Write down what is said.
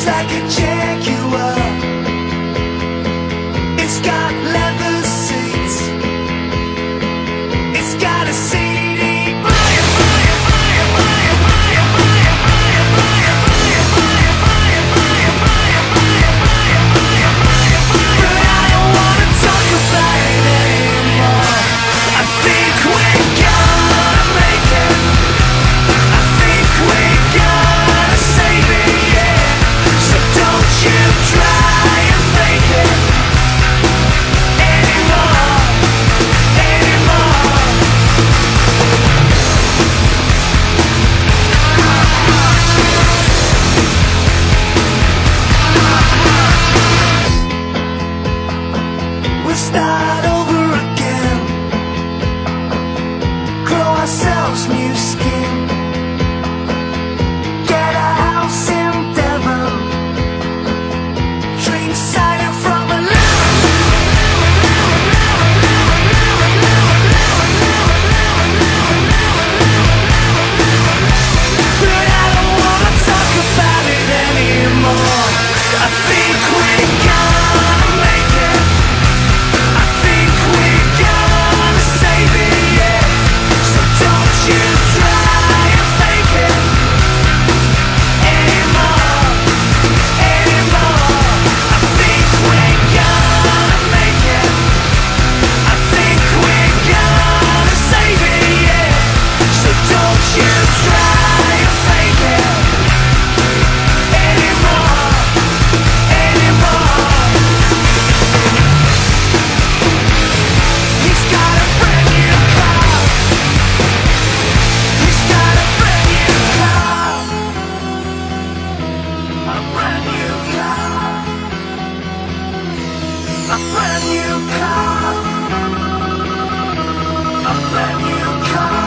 Looks like a Jaguar. It's got leather seats. It's got a CD player. But I don't wanna talk about it anymore. I think we're gonna make it. I think we're gonna save it, yeah. So don't you try and fake it anymore, anymore. We'll start over again, grow ourselves new skin, get a house in Devon, drink cider from a lemon. But I don't wanna talk about it anymore. I think we're gonna make it. I think we're gonna save it, yeah. So don't you try and fake it anymore, anymore. I think we're gonna make it. I think we're gonna save it, yeah. So don't you try and fake it anymore, anymore. He's got a brand new car. He's got a brand new car. A brand new car. A brand new car. A brand new car.